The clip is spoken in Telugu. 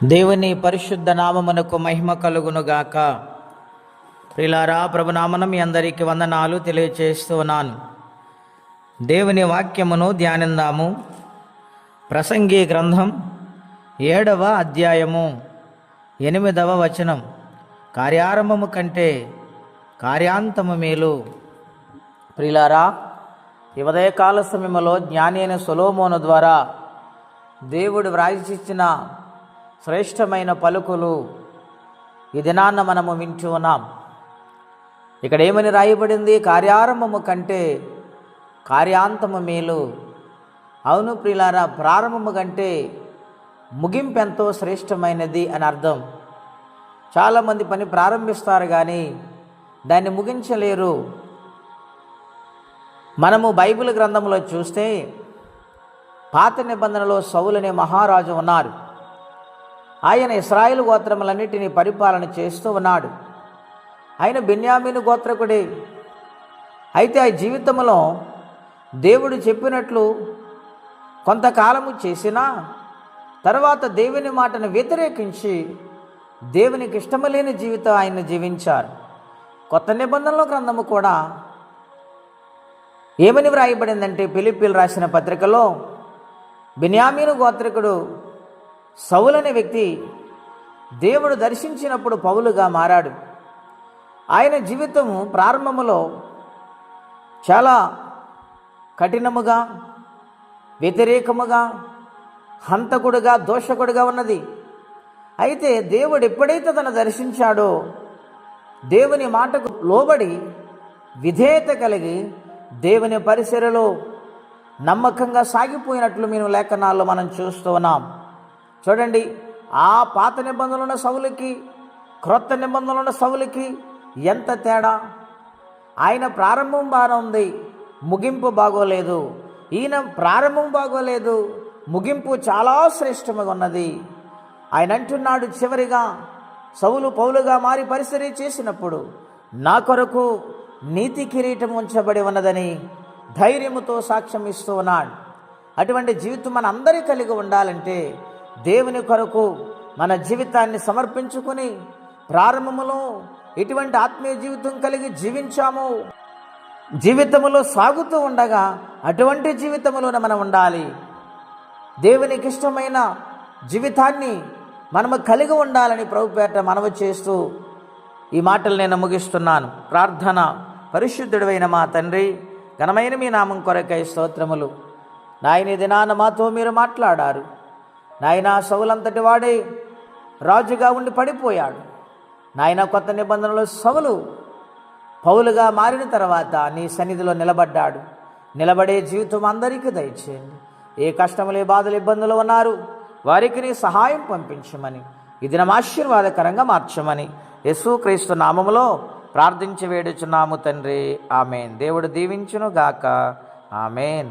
దేవుని పరిశుద్ధ నామమునకు మహిమ కలుగునుగాక. ప్రియులారా, ప్రభునామన మీ అందరికీ వందనాలు తెలియచేస్తూ ఉన్నాను. దేవుని వాక్యమును ధ్యానిందాము. ప్రసంగి గ్రంథం 7వ అధ్యాయము 8వ వచనం. కార్యారంభము కంటే కార్యాంతము మేలు. ప్రియులారా, ఈ ఉదయకాల సమయంలో జ్ఞాని అయిన సొలొమోను ద్వారా దేవుడు వ్రాసిచ్చిన శ్రేష్టమైన పలుకులు ఈ దినాన్న మనము వింటూ ఉన్నాం. ఇక్కడ ఏమని రాయబడింది? కార్యారంభము కంటే కార్యాంతము మేలు. అవును ప్రియులారా, ప్రారంభము కంటే ముగింపు ఎంతో శ్రేష్టమైనది అని అర్థం. చాలామంది పని ప్రారంభిస్తారు కానీ దాన్ని ముగించలేరు. మనము బైబిల్ గ్రంథంలో చూస్తే పాత నిబంధనలో సౌలు అనే మహారాజు ఉన్నారు. ఆయన ఇశ్రాయేలు గోత్రములన్నిటినీ పరిపాలన చేస్తూ ఉన్నాడు. ఆయన బెన్యామీను గోత్రకుడే. అయితే ఆ జీవితంలో దేవుడు చెప్పినట్లు కొంతకాలము చేసినా తర్వాత దేవుని మాటను వ్యతిరేకించి దేవునికి ఇష్టము లేని జీవితం ఆయన జీవించారు. కొత్త నిబంధనలో గ్రంథము కూడా ఏమని వ్రాయబడిందంటే, ఫిలిప్పీయులు రాసిన పత్రికలో బెన్యామీను గోత్రకుడు సౌలు అనే వ్యక్తి దేవుడు దర్శించినప్పుడు పౌలుగా మారాడు. ఆయన జీవితము ప్రారంభములో చాలా కఠినముగా, వ్యతిరేకముగా, హంతకుడుగా, దోషకుడుగా ఉన్నది. అయితే దేవుడు ఎప్పుడైతే తను దర్శించాడో దేవుని మాటకు లోబడి విధేయత కలిగి దేవుని పరిసరలో నమ్మకంగా సాగిపోయినట్లు మేము లేఖనాల్లో మనం చూస్తూ ఉన్నాం. చూడండి, ఆ పాత నిబంధనలు ఉన్న సౌలుకి క్రొత్త నిబంధనలు ఉన్న సౌలుకి ఎంత తేడా. ఆయన ప్రారంభం బాగా ఉంది, ముగింపు బాగోలేదు. ఈయన ప్రారంభం బాగోలేదు, ముగింపు చాలా శ్రేష్టంగా ఉన్నది. ఆయన అంటున్నాడు, చివరిగా సౌలు పౌలుగా మారి పరిసరి చేసినప్పుడు నా కొరకు నీతి కిరీటం ఉంచబడి ఉన్నదని ధైర్యముతో సాక్ష్యం ఇస్తూ ఉన్నాడు. అటువంటి జీవితం మన అందరి కలిగి ఉండాలంటే దేవుని కొరకు మన జీవితాన్ని సమర్పించుకొని ప్రారంభములో ఎటువంటి ఆత్మీయ జీవితం కలిగి జీవించాము, జీవితములో సాగుతూ ఉండగా అటువంటి జీవితములోనే మనం ఉండాలి. దేవునికి ఇష్టమైన జీవితాన్ని మనము కలిగి ఉండాలని ప్రభుపేట మనవి చేస్తూ ఈ మాటలు నేను ముగిస్తున్నాను. ప్రార్థన. పరిశుద్ధుడైన మా తండ్రి, ఘనమైన మీ నామం కొరకై స్తోత్రములు. నాయన, ఈ దినాన మాతో మీరు మాట్లాడారు. నాయన, సౌలంతటి వాడే రాజుగా ఉండి పడిపోయాడు. నాయన, కొత్త నిబంధనలో సౌలు పౌలుగా మారిన తర్వాత నీ సన్నిధిలో నిలబడ్డాడు. నిలబడే జీవితం అందరికీ దయచేయండి. ఏ కష్టములు, ఏ బాధలు, ఇబ్బందులు ఉన్నారు వారికి నీ సహాయం పంపించమని, ఈ దినం ఆశీర్వాదకరంగా మార్చమని యేసుక్రీస్తు నామములో ప్రార్థించి వేడుచున్నాము తండ్రి. ఆమెన్. దేవుడు దీవించును గాక. ఆమెన్.